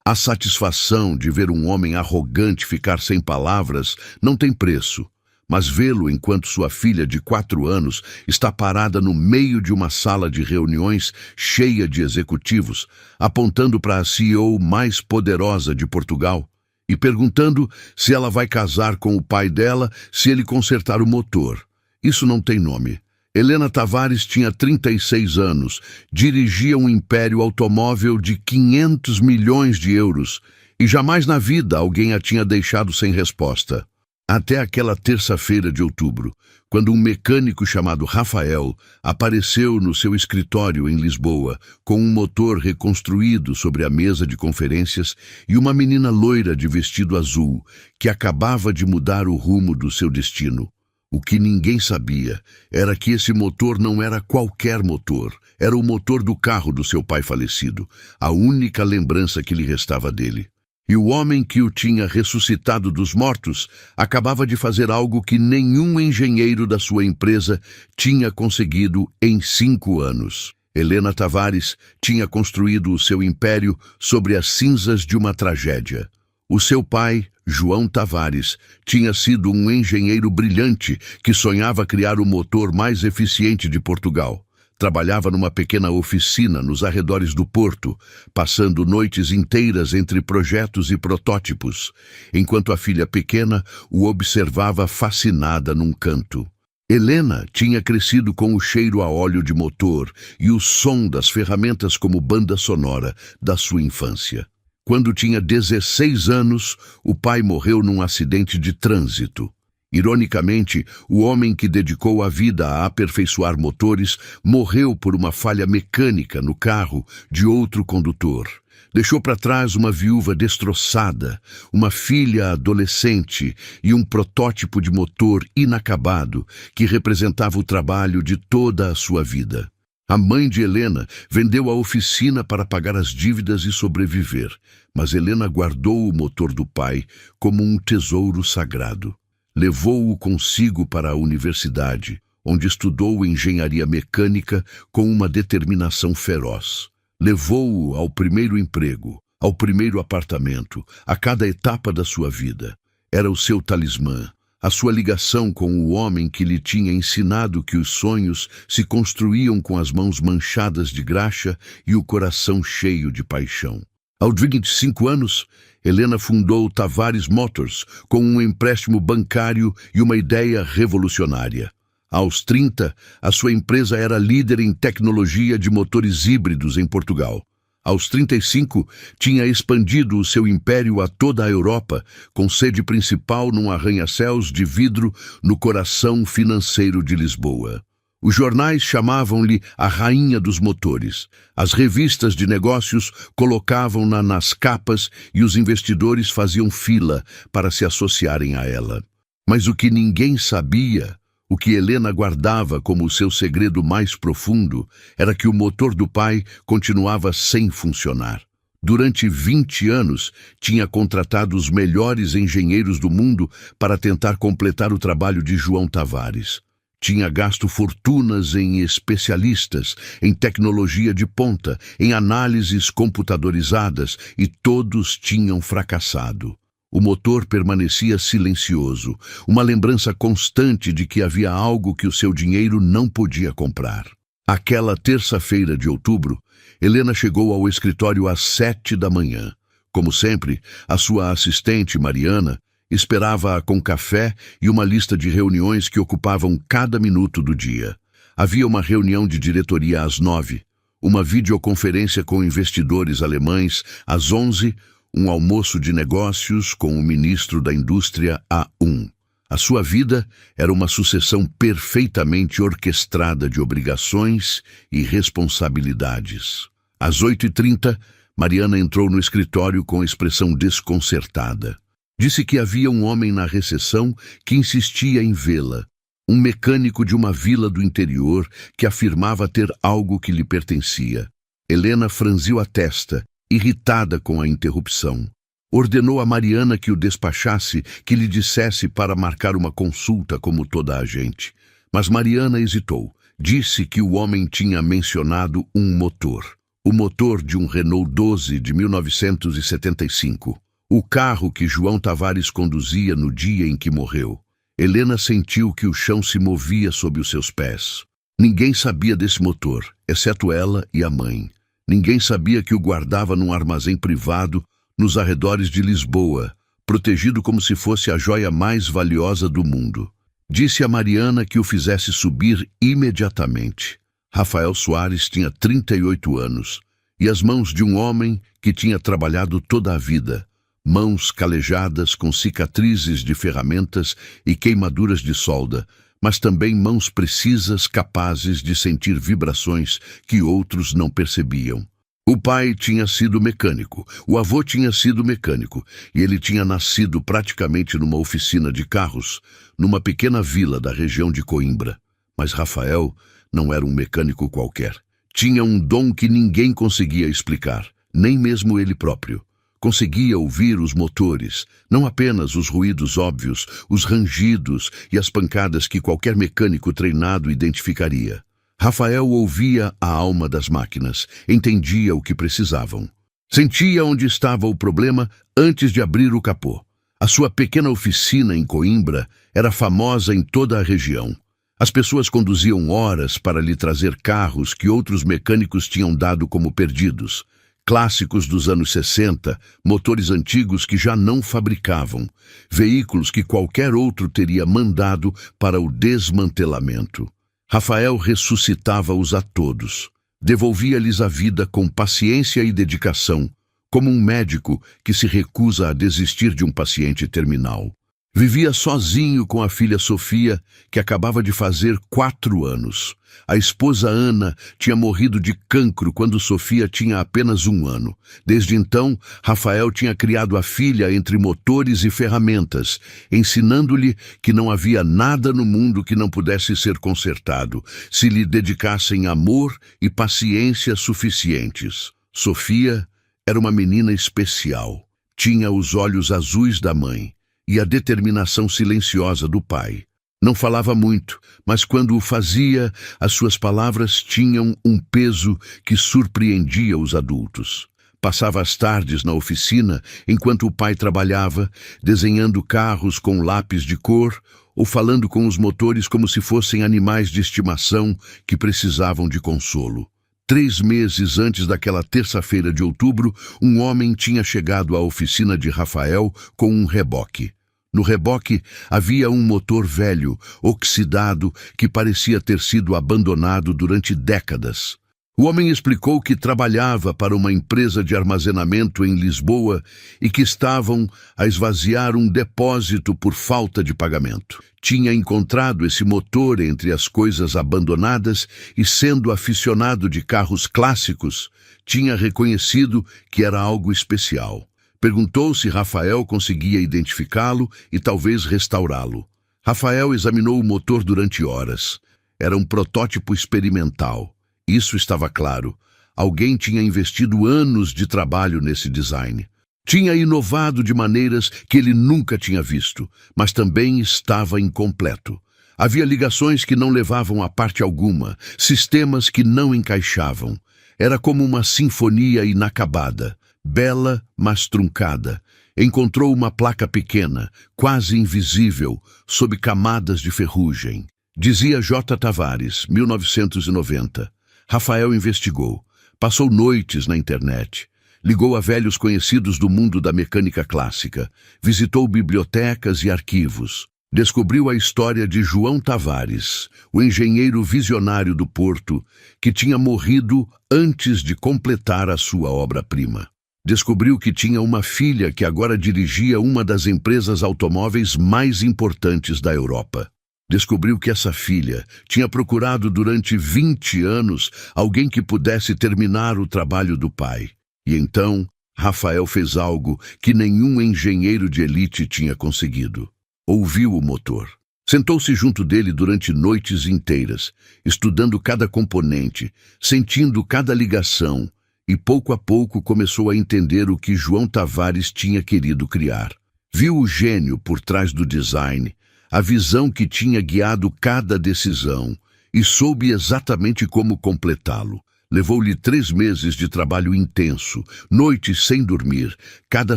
A satisfação de ver um homem arrogante ficar sem palavras não tem preço, mas vê-lo enquanto sua filha de 4 anos está parada no meio de uma sala de reuniões cheia de executivos, apontando para a CEO mais poderosa de Portugal e perguntando se ela vai casar com o pai dela se ele consertar o motor. Isso não tem nome. Helena Tavares tinha 36 anos, dirigia um império automóvel de 500 milhões de euros e jamais na vida alguém a tinha deixado sem resposta. Até aquela terça-feira de outubro, quando um mecânico chamado Rafael apareceu no seu escritório em Lisboa com um motor reconstruído sobre a mesa de conferências e uma menina loira de vestido azul que acabava de mudar o rumo do seu destino. O que ninguém sabia era que esse motor não era qualquer motor, era o motor do carro do seu pai falecido, a única lembrança que lhe restava dele. E o homem que o tinha ressuscitado dos mortos acabava de fazer algo que nenhum engenheiro da sua empresa tinha conseguido em 5 anos. Helena Tavares tinha construído o seu império sobre as cinzas de uma tragédia. O seu pai, João Tavares, tinha sido um engenheiro brilhante que sonhava criar o motor mais eficiente de Portugal. Trabalhava numa pequena oficina nos arredores do porto, passando noites inteiras entre projetos e protótipos, enquanto a filha pequena o observava fascinada num canto. Helena tinha crescido com o cheiro a óleo de motor e o som das ferramentas como banda sonora da sua infância. Quando tinha 16 anos, o pai morreu num acidente de trânsito. Ironicamente, o homem que dedicou a vida a aperfeiçoar motores morreu por uma falha mecânica no carro de outro condutor. Deixou para trás uma viúva destroçada, uma filha adolescente e um protótipo de motor inacabado que representava o trabalho de toda a sua vida. A mãe de Helena vendeu a oficina para pagar as dívidas e sobreviver, mas Helena guardou o motor do pai como um tesouro sagrado. Levou-o consigo para a universidade, onde estudou engenharia mecânica com uma determinação feroz. Levou-o ao primeiro emprego, ao primeiro apartamento, a cada etapa da sua vida. Era o seu talismã, a sua ligação com o homem que lhe tinha ensinado que os sonhos se construíam com as mãos manchadas de graxa e o coração cheio de paixão. Aos 25 anos, Helena fundou Tavares Motors com um empréstimo bancário e uma ideia revolucionária. Aos 30, a sua empresa era líder em tecnologia de motores híbridos em Portugal. Aos 35, tinha expandido o seu império a toda a Europa, com sede principal num arranha-céus de vidro no coração financeiro de Lisboa. Os jornais chamavam-lhe a rainha dos motores. As revistas de negócios colocavam-na nas capas e os investidores faziam fila para se associarem a ela. Mas o que ninguém sabia, o que Helena guardava como seu segredo mais profundo, era que o motor do pai continuava sem funcionar. Durante 20 anos, tinha contratado os melhores engenheiros do mundo para tentar completar o trabalho de João Tavares. Tinha gasto fortunas em especialistas, em tecnologia de ponta, em análises computadorizadas e todos tinham fracassado. O motor permanecia silencioso, uma lembrança constante de que havia algo que o seu dinheiro não podia comprar. Aquela terça-feira de outubro, Helena chegou ao escritório às 7 da manhã. Como sempre, a sua assistente, Mariana, esperava-a com café e uma lista de reuniões que ocupavam cada minuto do dia. Havia uma reunião de diretoria às 9, uma videoconferência com investidores alemães às 11, um almoço de negócios com o ministro da Indústria à 1. A sua vida era uma sucessão perfeitamente orquestrada de obrigações e responsabilidades. Às 8h30, Mariana entrou no escritório com expressão desconcertada. Disse que havia um homem na recepção que insistia em vê-la, um mecânico de uma vila do interior que afirmava ter algo que lhe pertencia. Helena franziu a testa, irritada com a interrupção. Ordenou a Mariana que o despachasse, que lhe dissesse para marcar uma consulta como toda a gente. Mas Mariana hesitou. Disse que o homem tinha mencionado um motor. o motor de um Renault 12 de 1975. O carro que João Tavares conduzia no dia em que morreu. Helena sentiu que o chão se movia sob os seus pés. Ninguém sabia desse motor, exceto ela e a mãe. Ninguém sabia que o guardava num armazém privado nos arredores de Lisboa, protegido como se fosse a joia mais valiosa do mundo. Disse a Mariana que o fizesse subir imediatamente. Rafael Soares tinha 38 anos e as mãos de um homem que tinha trabalhado toda a vida. Mãos calejadas com cicatrizes de ferramentas e queimaduras de solda, mas também mãos precisas capazes de sentir vibrações que outros não percebiam. O pai tinha sido mecânico, o avô tinha sido mecânico, e ele tinha nascido praticamente numa oficina de carros, numa pequena vila da região de Coimbra. Mas Rafael não era um mecânico qualquer. Tinha um dom que ninguém conseguia explicar, nem mesmo ele próprio. Conseguia ouvir os motores, não apenas os ruídos óbvios, os rangidos e as pancadas que qualquer mecânico treinado identificaria. Rafael ouvia a alma das máquinas, entendia o que precisavam. Sentia onde estava o problema antes de abrir o capô. A sua pequena oficina em Coimbra era famosa em toda a região. As pessoas conduziam horas para lhe trazer carros que outros mecânicos tinham dado como perdidos. Clássicos dos anos 60, motores antigos que já não fabricavam, veículos que qualquer outro teria mandado para o desmantelamento. Rafael ressuscitava-os a todos, devolvia-lhes a vida com paciência e dedicação, como um médico que se recusa a desistir de um paciente terminal. Vivia sozinho com a filha Sofia, que acabava de fazer 4 anos. A esposa Ana tinha morrido de cancro quando Sofia tinha apenas 1 ano. Desde então, Rafael tinha criado a filha entre motores e ferramentas, ensinando-lhe que não havia nada no mundo que não pudesse ser consertado, se lhe dedicassem amor e paciência suficientes. Sofia era uma menina especial. Tinha os olhos azuis da mãe e a determinação silenciosa do pai. Não falava muito, mas quando o fazia, as suas palavras tinham um peso que surpreendia os adultos. Passava as tardes na oficina, enquanto o pai trabalhava, desenhando carros com lápis de cor ou falando com os motores como se fossem animais de estimação que precisavam de consolo. 3 meses antes daquela terça-feira de outubro, um homem tinha chegado à oficina de Rafael com um reboque. No reboque havia um motor velho, oxidado, que parecia ter sido abandonado durante décadas. O homem explicou que trabalhava para uma empresa de armazenamento em Lisboa e que estavam a esvaziar um depósito por falta de pagamento. Tinha encontrado esse motor entre as coisas abandonadas e, sendo aficionado de carros clássicos, tinha reconhecido que era algo especial. Perguntou se Rafael conseguia identificá-lo e talvez restaurá-lo. Rafael examinou o motor durante horas. Era um protótipo experimental. Isso estava claro. Alguém tinha investido anos de trabalho nesse design. Tinha inovado de maneiras que ele nunca tinha visto, mas também estava incompleto. Havia ligações que não levavam a parte alguma, sistemas que não encaixavam. Era como uma sinfonia inacabada, bela, mas truncada. Encontrou uma placa pequena, quase invisível, sob camadas de ferrugem. Dizia J. Tavares, 1990. Rafael investigou. Passou noites na internet. Ligou a velhos conhecidos do mundo da mecânica clássica. Visitou bibliotecas e arquivos. Descobriu a história de João Tavares, o engenheiro visionário do Porto, que tinha morrido antes de completar a sua obra-prima. Descobriu que tinha uma filha que agora dirigia uma das empresas automóveis mais importantes da Europa. Descobriu que essa filha tinha procurado durante 20 anos alguém que pudesse terminar o trabalho do pai. E então, Rafael fez algo que nenhum engenheiro de elite tinha conseguido. Ouviu o motor. Sentou-se junto dele durante noites inteiras, estudando cada componente, sentindo cada ligação, e pouco a pouco começou a entender o que João Tavares tinha querido criar. Viu o gênio por trás do design, a visão que tinha guiado cada decisão, e soube exatamente como completá-lo. Levou-lhe 3 meses de trabalho intenso, noites sem dormir, cada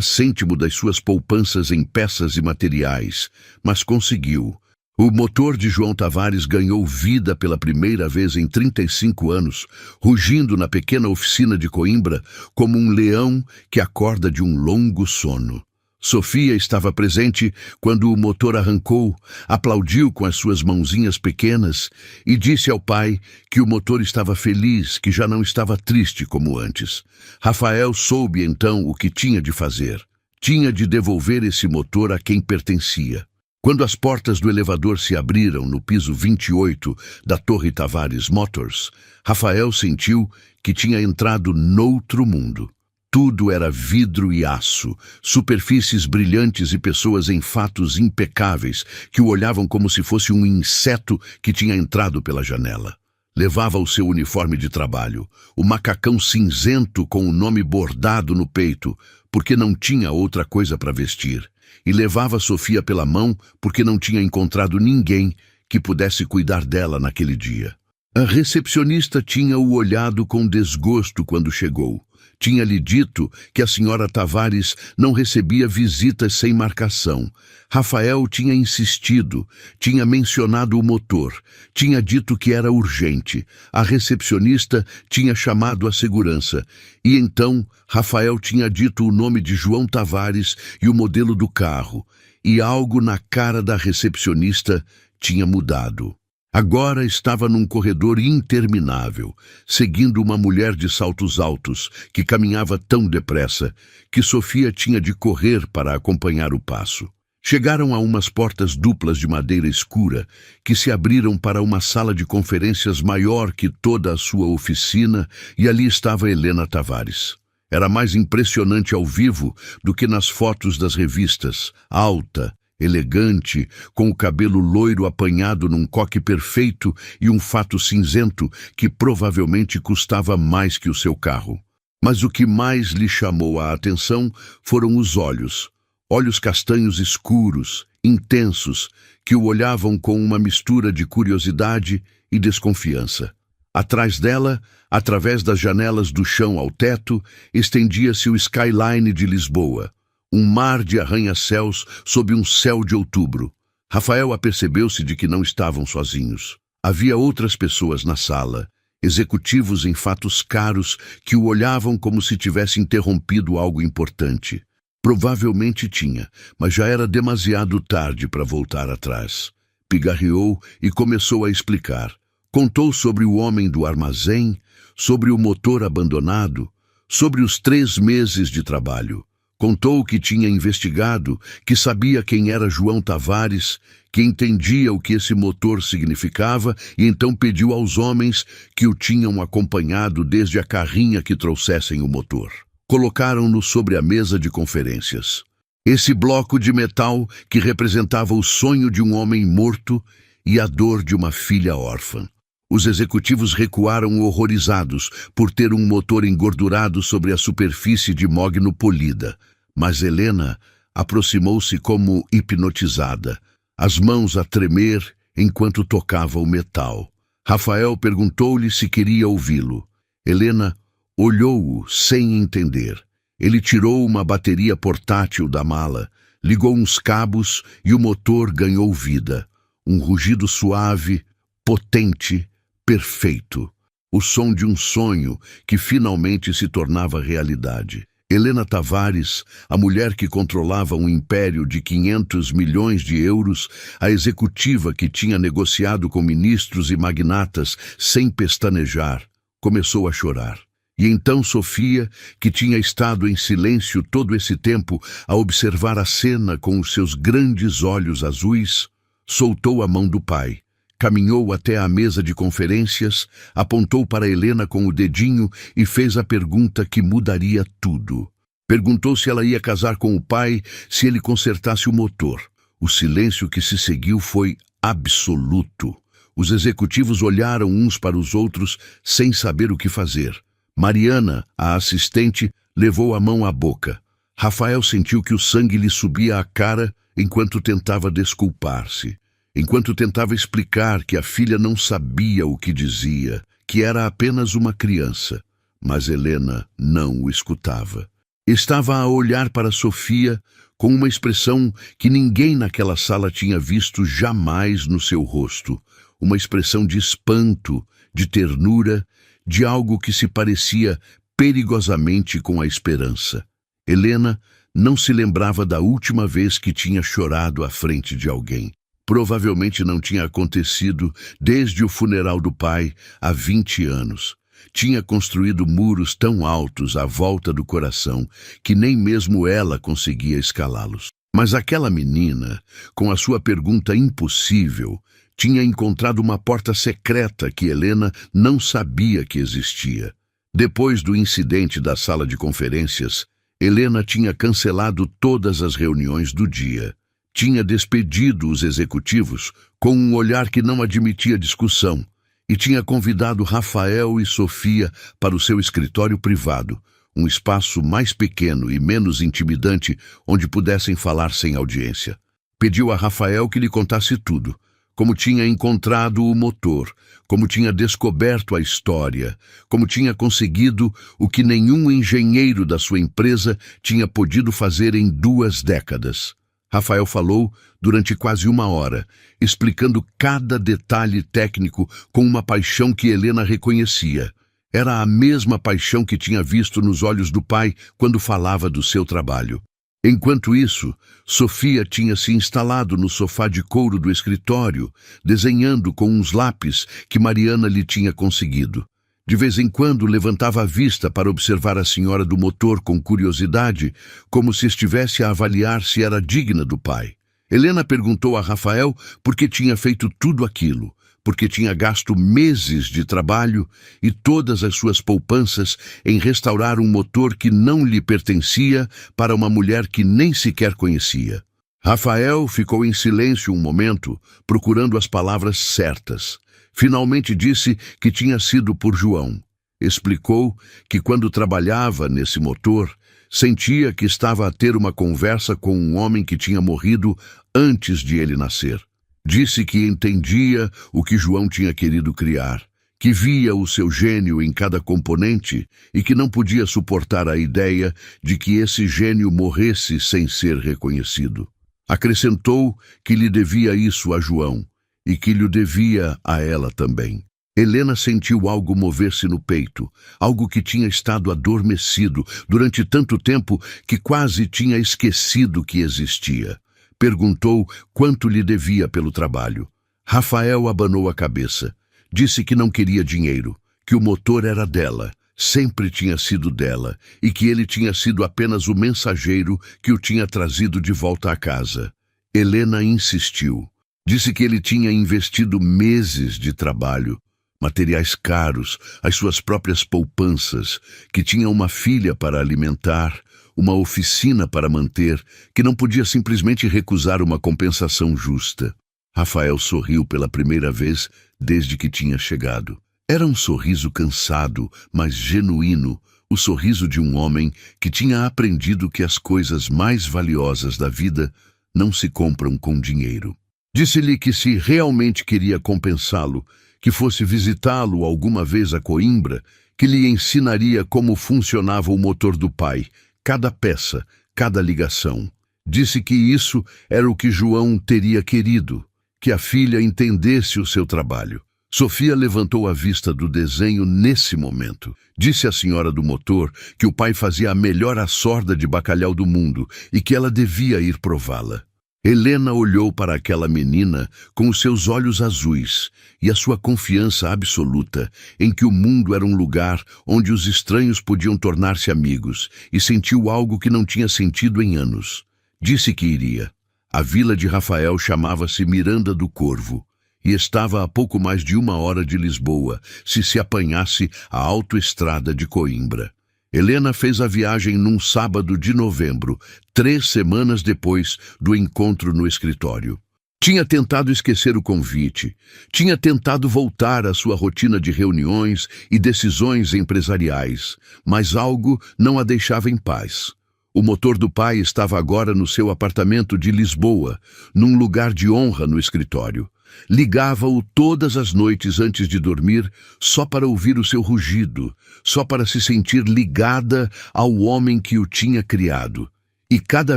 cêntimo das suas poupanças em peças e materiais, mas conseguiu. O motor de João Tavares ganhou vida pela primeira vez em 35 anos, rugindo na pequena oficina de Coimbra como um leão que acorda de um longo sono. Sofia estava presente quando o motor arrancou, aplaudiu com as suas mãozinhas pequenas e disse ao pai que o motor estava feliz, que já não estava triste como antes. Rafael soube então o que tinha de fazer. Tinha de devolver esse motor a quem pertencia. Quando as portas do elevador se abriram no piso 28 da Torre Tavares Motors, Rafael sentiu que tinha entrado noutro mundo. Tudo era vidro e aço, superfícies brilhantes e pessoas em fatos impecáveis que o olhavam como se fosse um inseto que tinha entrado pela janela. Levava o seu uniforme de trabalho, o macacão cinzento com o nome bordado no peito, porque não tinha outra coisa para vestir, e levava Sofia pela mão porque não tinha encontrado ninguém que pudesse cuidar dela naquele dia. A recepcionista tinha-o olhado com desgosto quando chegou. Tinha-lhe dito que a senhora Tavares não recebia visitas sem marcação. Rafael tinha insistido, tinha mencionado o motor, tinha dito que era urgente. A recepcionista tinha chamado a segurança. E então Rafael tinha dito o nome de João Tavares e o modelo do carro. E algo na cara da recepcionista tinha mudado. Agora estava num corredor interminável, seguindo uma mulher de saltos altos, que caminhava tão depressa, que Sofia tinha de correr para acompanhar o passo. Chegaram a umas portas duplas de madeira escura, que se abriram para uma sala de conferências maior que toda a sua oficina, e ali estava Helena Tavares. Era mais impressionante ao vivo do que nas fotos das revistas, alta, elegante, com o cabelo loiro apanhado num coque perfeito e um fato cinzento que provavelmente custava mais que o seu carro. Mas o que mais lhe chamou a atenção foram os olhos. Olhos castanhos escuros, intensos, que o olhavam com uma mistura de curiosidade e desconfiança. Atrás dela, através das janelas do chão ao teto, estendia-se o skyline de Lisboa. Um mar de arranha-céus sob um céu de outubro. Rafael apercebeu-se de que não estavam sozinhos. Havia outras pessoas na sala, executivos em fatos caros que o olhavam como se tivesse interrompido algo importante. Provavelmente tinha, mas já era demasiado tarde para voltar atrás. Pigarreou e começou a explicar. Contou sobre o homem do armazém, sobre o motor abandonado, sobre os 3 meses de trabalho. Contou que tinha investigado, que sabia quem era João Tavares, que entendia o que esse motor significava e então pediu aos homens que o tinham acompanhado desde a carrinha que trouxessem o motor. Colocaram-no sobre a mesa de conferências. Esse bloco de metal que representava o sonho de um homem morto e a dor de uma filha órfã. Os executivos recuaram horrorizados por ter um motor engordurado sobre a superfície de mogno polida. Mas Helena aproximou-se como hipnotizada, as mãos a tremer enquanto tocava o metal. Rafael perguntou-lhe se queria ouvi-lo. Helena olhou-o sem entender. Ele tirou uma bateria portátil da mala, ligou uns cabos e o motor ganhou vida. Um rugido suave, potente, perfeito. O som de um sonho que finalmente se tornava realidade. Helena Tavares, a mulher que controlava um império de 500 milhões de euros, a executiva que tinha negociado com ministros e magnatas sem pestanejar, começou a chorar. E então Sofia, que tinha estado em silêncio todo esse tempo a observar a cena com os seus grandes olhos azuis, soltou a mão do pai. Caminhou até a mesa de conferências, apontou para Helena com o dedinho e fez a pergunta que mudaria tudo. Perguntou se ela ia casar com o pai se ele consertasse o motor. O silêncio que se seguiu foi absoluto. Os executivos olharam uns para os outros sem saber o que fazer. Mariana, a assistente, levou a mão à boca. Rafael sentiu que o sangue lhe subia à cara enquanto tentava desculpar-se. Enquanto tentava explicar que a filha não sabia o que dizia, que era apenas uma criança, mas Helena não o escutava. Estava a olhar para Sofia com uma expressão que ninguém naquela sala tinha visto jamais no seu rosto, uma expressão de espanto, de ternura, de algo que se parecia perigosamente com a esperança. Helena não se lembrava da última vez que tinha chorado à frente de alguém. Provavelmente não tinha acontecido desde o funeral do pai há 20 anos. Tinha construído muros tão altos à volta do coração que nem mesmo ela conseguia escalá-los. Mas aquela menina, com a sua pergunta impossível, tinha encontrado uma porta secreta que Helena não sabia que existia. Depois do incidente da sala de conferências, Helena tinha cancelado todas as reuniões do dia. Tinha despedido os executivos com um olhar que não admitia discussão e tinha convidado Rafael e Sofia para o seu escritório privado, um espaço mais pequeno e menos intimidante onde pudessem falar sem audiência. Pediu a Rafael que lhe contasse tudo, como tinha encontrado o motor, como tinha descoberto a história, como tinha conseguido o que nenhum engenheiro da sua empresa tinha podido fazer em 2 décadas. Rafael falou durante quase 1 hora, explicando cada detalhe técnico com uma paixão que Helena reconhecia. Era a mesma paixão que tinha visto nos olhos do pai quando falava do seu trabalho. Enquanto isso, Sofia tinha se instalado no sofá de couro do escritório, desenhando com uns lápis que Mariana lhe tinha conseguido. De vez em quando levantava a vista para observar a senhora do motor com curiosidade, como se estivesse a avaliar se era digna do pai. Helena perguntou a Rafael por que tinha feito tudo aquilo, porque tinha gasto meses de trabalho e todas as suas poupanças em restaurar um motor que não lhe pertencia para uma mulher que nem sequer conhecia. Rafael ficou em silêncio um momento, procurando as palavras certas. Finalmente disse que tinha sido por João. Explicou que quando trabalhava nesse motor, sentia que estava a ter uma conversa com um homem que tinha morrido antes de ele nascer. Disse que entendia o que João tinha querido criar, que via o seu gênio em cada componente e que não podia suportar a ideia de que esse gênio morresse sem ser reconhecido. Acrescentou que lhe devia isso a João e que lhe devia a ela também. Helena sentiu algo mover-se no peito, algo que tinha estado adormecido durante tanto tempo que quase tinha esquecido que existia. Perguntou quanto lhe devia pelo trabalho. Rafael abanou a cabeça. Disse que não queria dinheiro, que o motor era dela, sempre tinha sido dela, e que ele tinha sido apenas o mensageiro que o tinha trazido de volta à casa. Helena insistiu. Disse que ele tinha investido meses de trabalho, materiais caros, as suas próprias poupanças, que tinha uma filha para alimentar, uma oficina para manter, que não podia simplesmente recusar uma compensação justa. Rafael sorriu pela primeira vez desde que tinha chegado. Era um sorriso cansado, mas genuíno, o sorriso de um homem que tinha aprendido que as coisas mais valiosas da vida não se compram com dinheiro. Disse-lhe que se realmente queria compensá-lo, que fosse visitá-lo alguma vez a Coimbra, que lhe ensinaria como funcionava o motor do pai, cada peça, cada ligação. Disse que isso era o que João teria querido, que a filha entendesse o seu trabalho. Sofia levantou a vista do desenho nesse momento. Disse à senhora do motor que o pai fazia a melhor assorda de bacalhau do mundo e que ela devia ir prová-la. Helena olhou para aquela menina com os seus olhos azuis e a sua confiança absoluta em que o mundo era um lugar onde os estranhos podiam tornar-se amigos e sentiu algo que não tinha sentido em anos. Disse que iria. A vila de Rafael chamava-se Miranda do Corvo e estava a pouco mais de 1 hora de Lisboa, se apanhasse a autoestrada de Coimbra. Helena fez a viagem num sábado de novembro, 3 semanas depois do encontro no escritório. Tinha tentado esquecer o convite, tinha tentado voltar à sua rotina de reuniões e decisões empresariais, mas algo não a deixava em paz. O motor do pai estava agora no seu apartamento de Lisboa, num lugar de honra no escritório. Ligava-o todas as noites antes de dormir, só para ouvir o seu rugido, só para se sentir ligada ao homem que o tinha criado. E cada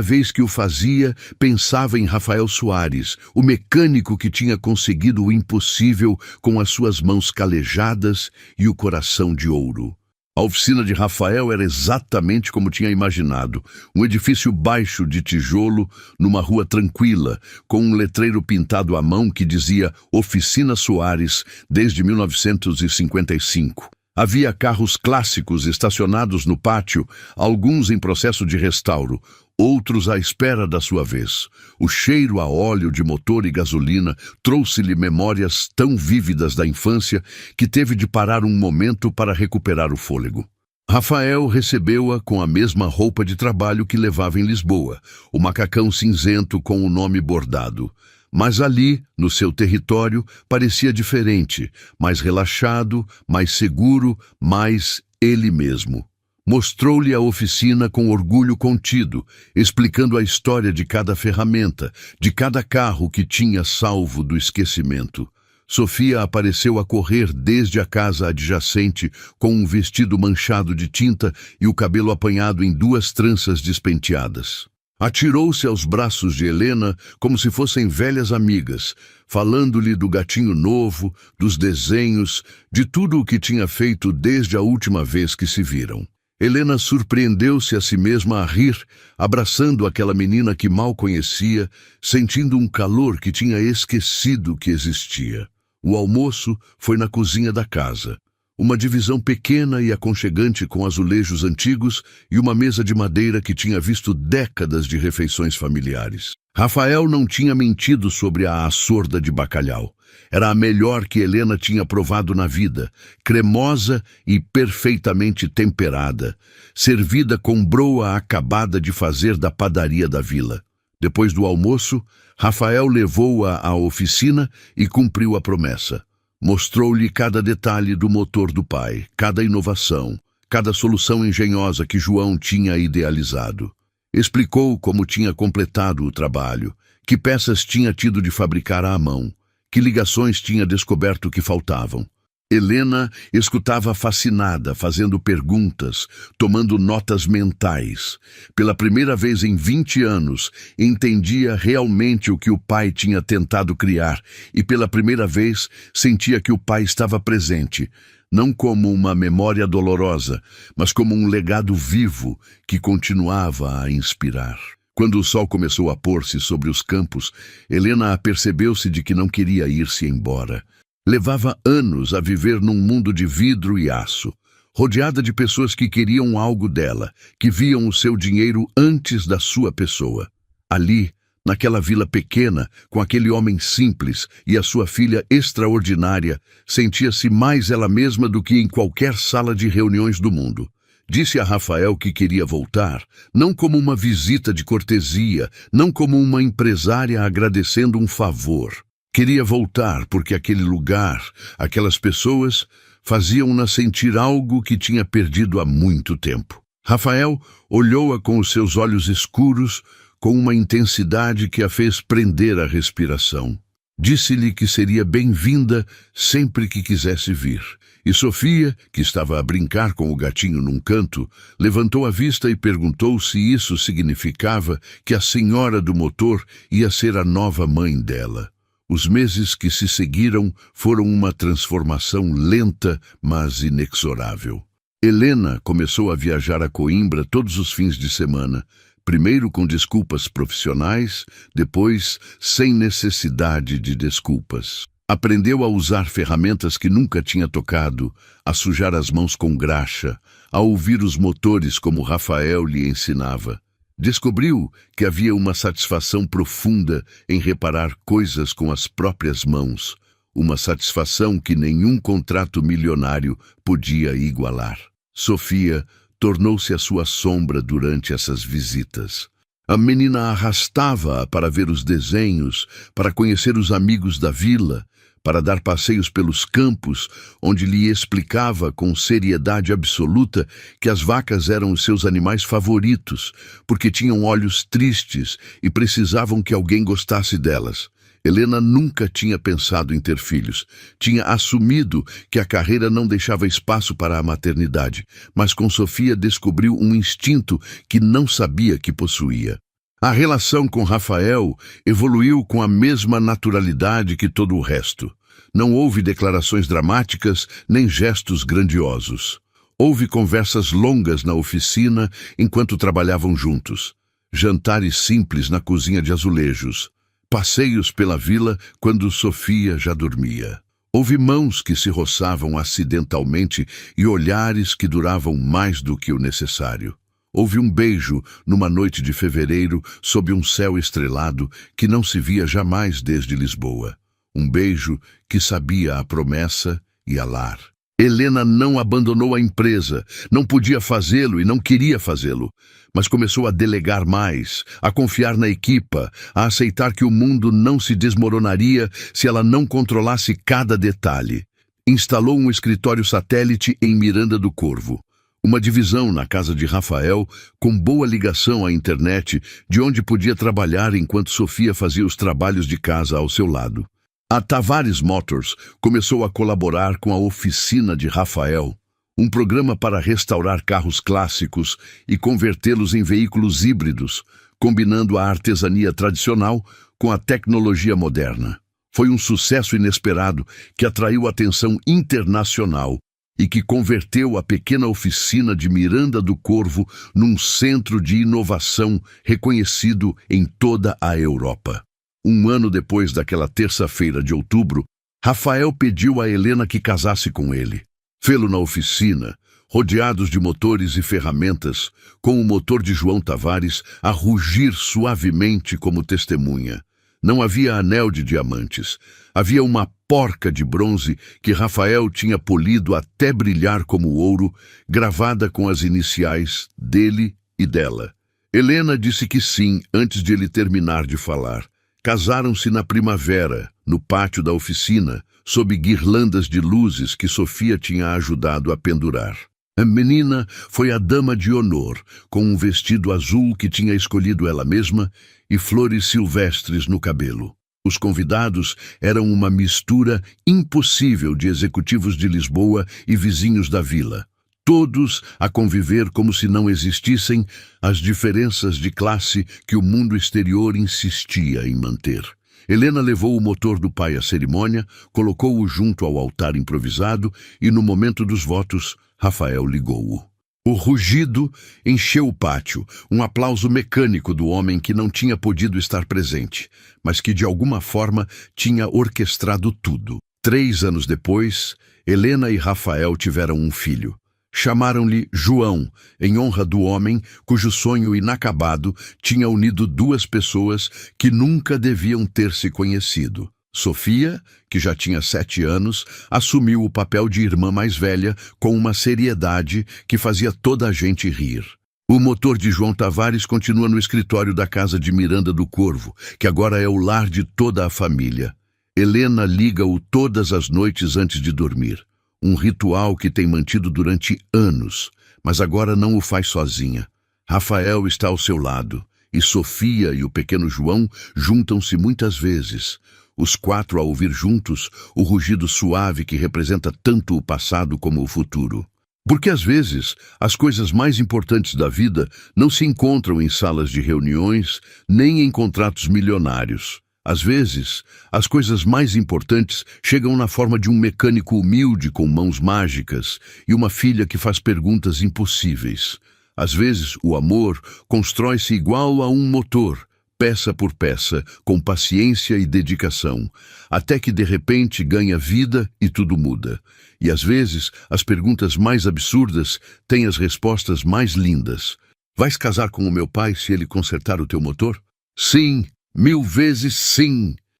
vez que o fazia, pensava em Rafael Soares, o mecânico que tinha conseguido o impossível com as suas mãos calejadas e o coração de ouro. A oficina de Rafael era exatamente como tinha imaginado, um edifício baixo de tijolo, numa rua tranquila, com um letreiro pintado à mão que dizia Oficina Soares desde 1955. Havia carros clássicos estacionados no pátio, alguns em processo de restauro, outros à espera da sua vez. O cheiro a óleo de motor e gasolina trouxe-lhe memórias tão vívidas da infância que teve de parar um momento para recuperar o fôlego. Rafael recebeu-a com a mesma roupa de trabalho que levava em Lisboa, o macacão cinzento com o nome bordado. Mas ali, no seu território, parecia diferente, mais relaxado, mais seguro, mais ele mesmo. Mostrou-lhe a oficina com orgulho contido, explicando a história de cada ferramenta, de cada carro que tinha salvo do esquecimento. Sofia apareceu a correr desde a casa adjacente com um vestido manchado de tinta e o cabelo apanhado em 2 tranças despenteadas. Atirou-se aos braços de Helena como se fossem velhas amigas, falando-lhe do gatinho novo, dos desenhos, de tudo o que tinha feito desde a última vez que se viram. Helena surpreendeu-se a si mesma a rir, abraçando aquela menina que mal conhecia, sentindo um calor que tinha esquecido que existia. O almoço foi na cozinha da casa. Uma divisão pequena e aconchegante com azulejos antigos e uma mesa de madeira que tinha visto décadas de refeições familiares. Rafael não tinha mentido sobre a açorda de bacalhau. Era a melhor que Helena tinha provado na vida, cremosa e perfeitamente temperada, servida com broa acabada de fazer da padaria da vila. Depois do almoço, Rafael levou-a à oficina e cumpriu a promessa. Mostrou-lhe cada detalhe do motor do pai, cada inovação, cada solução engenhosa que João tinha idealizado. Explicou como tinha completado o trabalho, que peças tinha tido de fabricar à mão, que ligações tinha descoberto que faltavam. Helena escutava fascinada, fazendo perguntas, tomando notas mentais. Pela primeira vez em 20 anos, entendia realmente o que o pai tinha tentado criar e pela primeira vez sentia que o pai estava presente, não como uma memória dolorosa, mas como um legado vivo que continuava a inspirar. Quando o sol começou a pôr-se sobre os campos, Helena apercebeu-se de que não queria ir-se embora. Levava anos a viver num mundo de vidro e aço, rodeada de pessoas que queriam algo dela, que viam o seu dinheiro antes da sua pessoa. Ali, naquela vila pequena, com aquele homem simples e a sua filha extraordinária, sentia-se mais ela mesma do que em qualquer sala de reuniões do mundo. Disse a Rafael que queria voltar, não como uma visita de cortesia, não como uma empresária agradecendo um favor. Queria voltar porque aquele lugar, aquelas pessoas, faziam-na sentir algo que tinha perdido há muito tempo. Rafael olhou-a com os seus olhos escuros, com uma intensidade que a fez prender a respiração. Disse-lhe que seria bem-vinda sempre que quisesse vir. E Sofia, que estava a brincar com o gatinho num canto, levantou a vista e perguntou se isso significava que a senhora do motor ia ser a nova mãe dela. Os meses que se seguiram foram uma transformação lenta, mas inexorável. Helena começou a viajar a Coimbra todos os fins de semana, primeiro com desculpas profissionais, depois sem necessidade de desculpas. Aprendeu a usar ferramentas que nunca tinha tocado, a sujar as mãos com graxa, a ouvir os motores como Rafael lhe ensinava. Descobriu que havia uma satisfação profunda em reparar coisas com as próprias mãos, uma satisfação que nenhum contrato milionário podia igualar. Sofia tornou-se a sua sombra durante essas visitas. A menina arrastava-a para ver os desenhos, para conhecer os amigos da vila, para dar passeios pelos campos, onde lhe explicava com seriedade absoluta que as vacas eram os seus animais favoritos, porque tinham olhos tristes e precisavam que alguém gostasse delas. Helena nunca tinha pensado em ter filhos. Tinha assumido que a carreira não deixava espaço para a maternidade, mas com Sofia descobriu um instinto que não sabia que possuía. A relação com Rafael evoluiu com a mesma naturalidade que todo o resto. Não houve declarações dramáticas nem gestos grandiosos. Houve conversas longas na oficina enquanto trabalhavam juntos. Jantares simples na cozinha de azulejos. Passeios pela vila quando Sofia já dormia. Houve mãos que se roçavam acidentalmente e olhares que duravam mais do que o necessário. Houve um beijo numa noite de fevereiro sob um céu estrelado que não se via jamais desde Lisboa. Um beijo que sabia a promessa e a lar. Helena não abandonou a empresa, não podia fazê-lo e não queria fazê-lo, mas começou a delegar mais, a confiar na equipa, a aceitar que o mundo não se desmoronaria se ela não controlasse cada detalhe. Instalou um escritório satélite em Miranda do Corvo, uma divisão na casa de Rafael com boa ligação à internet, de onde podia trabalhar enquanto Sofia fazia os trabalhos de casa ao seu lado. A Tavares Motors começou a colaborar com a oficina de Rafael, um programa para restaurar carros clássicos e convertê-los em veículos híbridos, combinando a artesania tradicional com a tecnologia moderna. Foi um sucesso inesperado que atraiu atenção internacional e que converteu a pequena oficina de Miranda do Corvo num centro de inovação reconhecido em toda a Europa. Um ano depois daquela terça-feira de outubro, Rafael pediu a Helena que casasse com ele. Fê-lo na oficina, rodeados de motores e ferramentas, com o motor de João Tavares a rugir suavemente como testemunha. Não havia anel de diamantes. Havia uma porca de bronze que Rafael tinha polido até brilhar como ouro, gravada com as iniciais dele e dela. Helena disse que sim antes de ele terminar de falar. Casaram-se na primavera, no pátio da oficina, sob guirlandas de luzes que Sofia tinha ajudado a pendurar. A menina foi a dama de honor, com um vestido azul que tinha escolhido ela mesma e flores silvestres no cabelo. Os convidados eram uma mistura impossível de executivos de Lisboa e vizinhos da vila. Todos a conviver como se não existissem as diferenças de classe que o mundo exterior insistia em manter. Helena levou o motor do pai à cerimônia, colocou-o junto ao altar improvisado e, no momento dos votos, Rafael ligou-o. O rugido encheu o pátio, um aplauso mecânico do homem que não tinha podido estar presente, mas que de alguma forma tinha orquestrado tudo. 3 anos depois, Helena e Rafael tiveram um filho. Chamaram-lhe João, em honra do homem cujo sonho inacabado tinha unido 2 pessoas que nunca deviam ter se conhecido. Sofia, que já tinha 7 anos, assumiu o papel de irmã mais velha com uma seriedade que fazia toda a gente rir. O motor de João Tavares continua no escritório da casa de Miranda do Corvo, que agora é o lar de toda a família. Helena liga-o todas as noites antes de dormir. Um ritual que tem mantido durante anos, mas agora não o faz sozinha. Rafael está ao seu lado, e Sofia e o pequeno João juntam-se muitas vezes. Os 4 a ouvir juntos o rugido suave que representa tanto o passado como o futuro. Porque às vezes as coisas mais importantes da vida não se encontram em salas de reuniões, nem em contratos milionários. Às vezes, as coisas mais importantes chegam na forma de um mecânico humilde com mãos mágicas e uma filha que faz perguntas impossíveis. Às vezes, o amor constrói-se igual a um motor, peça por peça, com paciência e dedicação, até que de repente ganha vida e tudo muda. E às vezes, as perguntas mais absurdas têm as respostas mais lindas. Vais casar com o meu pai se ele consertar o teu motor? Sim. 1000 vezes sim!